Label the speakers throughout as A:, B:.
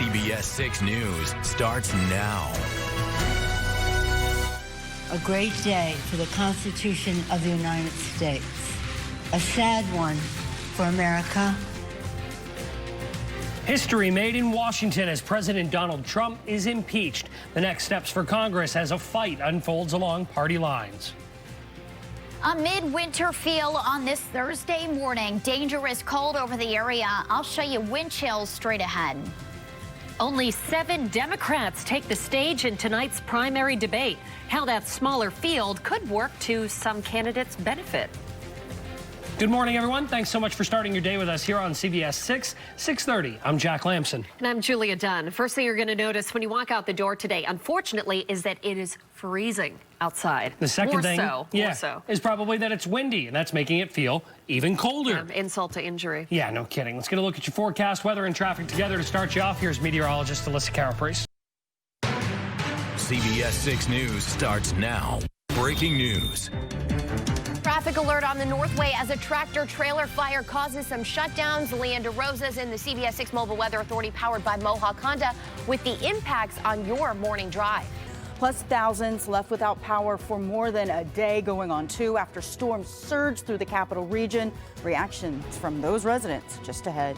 A: CBS 6 News starts now.
B: A great day for the Constitution of the United States. A sad one for America.
C: History made in Washington as President Donald Trump is impeached. The next steps for Congress as a fight unfolds along party lines.
D: A midwinter feel on this Thursday morning. Dangerous cold over the area. I'll show you wind chills straight ahead.
E: Only 7 Democrats take the stage in tonight's primary debate. How that smaller field could work to some candidates' benefit.
C: Good morning, everyone. Thanks so much for starting your day with us here on CBS 6, 6:30. I'm Jack Lamson.
E: And I'm Julia Dunn. First thing you're going to notice when you walk out the door today, unfortunately, is that it is freezing outside.
C: The second
E: more
C: thing
E: so,
C: is probably that it's windy, and that's making it feel even colder.
E: Insult to injury.
C: Yeah, no kidding. Let's get a look at your forecast, weather, and traffic together to start you off. Here's meteorologist Alyssa Carapace.
A: CBS 6 News starts now. Breaking news.
F: Traffic alert on the Northway as a tractor-trailer fire causes some shutdowns. Leanne Rosa's in the CBS 6 Mobile Weather Authority powered by Mohawk Honda with the impacts on your morning drive.
G: Plus thousands left without power for more than a day, going on 2 after storms surged through the capital region. Reactions from those residents just ahead.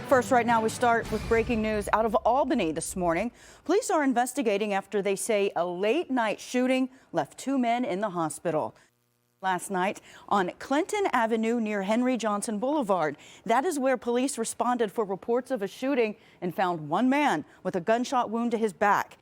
G: First, right now, we start with breaking news out of Albany this morning. Police are investigating after they say a late-night shooting left 2 men in the hospital. Last night on Clinton Avenue near Henry Johnson Boulevard. That is where police responded for reports of a shooting and found 1 man with a gunshot wound to his back.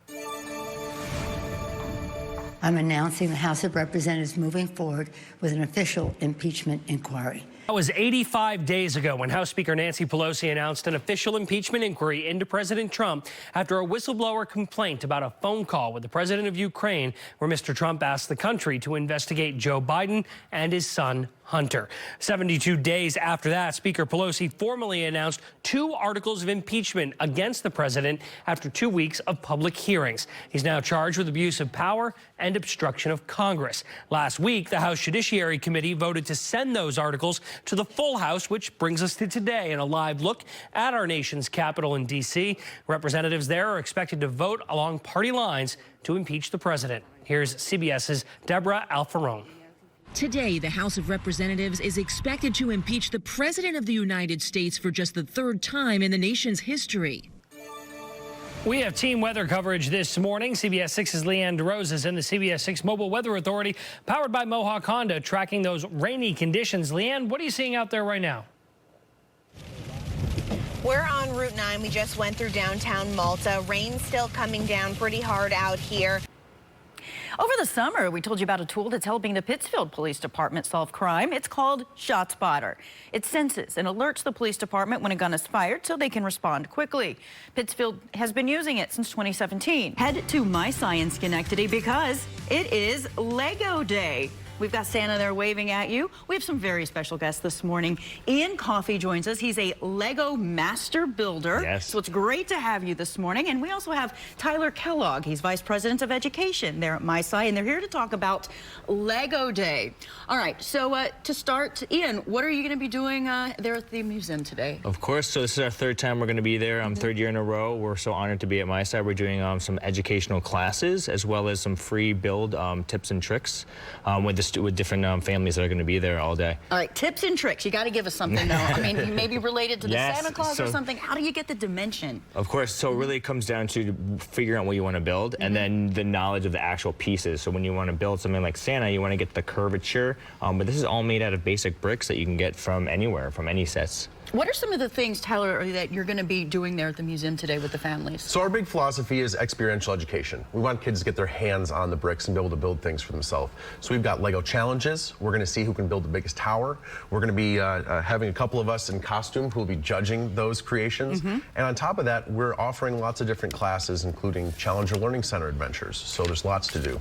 B: I'm announcing the House of Representatives moving forward with an official impeachment inquiry.
C: That was 85 days ago when House Speaker Nancy Pelosi announced an official impeachment inquiry into President Trump after a whistleblower complaint about a phone call with the president of Ukraine where Mr. Trump asked the country to investigate Joe Biden and his son Hunter. 72 days after that, Speaker Pelosi formally announced 2 articles of impeachment against the president after 2 weeks of public hearings. He's now charged with abuse of power and obstruction of Congress. Last week, the House Judiciary Committee voted to send those articles to the full House, which brings us to today and a live look at our nation's capital in D.C. Representatives there are expected to vote along party lines to impeach the president. Here's CBS's Deborah Alfarone.
H: Today, the House of Representatives is expected to impeach the President of the United States for just the 3rd time in the nation's history.
C: We have team weather coverage this morning. CBS 6's Leanne DeRosa's in the CBS 6 Mobile Weather Authority, powered by Mohawk Honda, tracking those rainy conditions. Leanne, what are you seeing out there right now?
F: We're on Route 9. We just went through downtown Malta. Rain still coming down pretty hard out here.
G: Over the summer, we told you about a tool that's helping the Pittsfield Police Department solve crime. It's called ShotSpotter. It senses and alerts the police department when a gun is fired so they can respond quickly. Pittsfield has been using it since 2017. Head to My Science Schenectady because it is Lego Day. We've got Santa there waving at you. We have some very special guests this morning. Ian Coffey joins us. He's a Lego master builder.
I: Yes.
G: So it's great to have you this morning. And we also have Tyler Kellogg. He's Vice President of Education there at MySci, and they're here to talk about Lego Day. All right, so to start, Ian, what are you going to be doing there at the museum today?
I: Of course. So this is our 3rd time we're going to be there. 3rd year in a row. We're so honored to be at MySci. We're doing some educational classes as well as some free build tips and tricks with different families that are going to be there all day.
G: All right, tips and tricks. You got to give us something, though. I mean, you may be related to the
I: Yes,
G: Santa Claus or
I: so-
G: something. How do you get the dimension?
I: Of course. So it really comes down to figuring out what you want to build and then the knowledge of the actual pieces. So when you want to build something like Santa, you want to get the curvature. But this is all made out of basic bricks that you can get from anywhere, from any sets.
G: What are some of the things, Tyler, that you're going to be doing there at the museum today with the families?
J: So our big philosophy is experiential education. We want kids to get their hands on the bricks and be able to build things for themselves. So we've got Lego challenges. We're going to see who can build the biggest tower. We're going to be having a couple of us in costume who will be judging those creations. And on top of that, we're offering lots of different classes, including Challenger Learning Center adventures. So there's lots to do.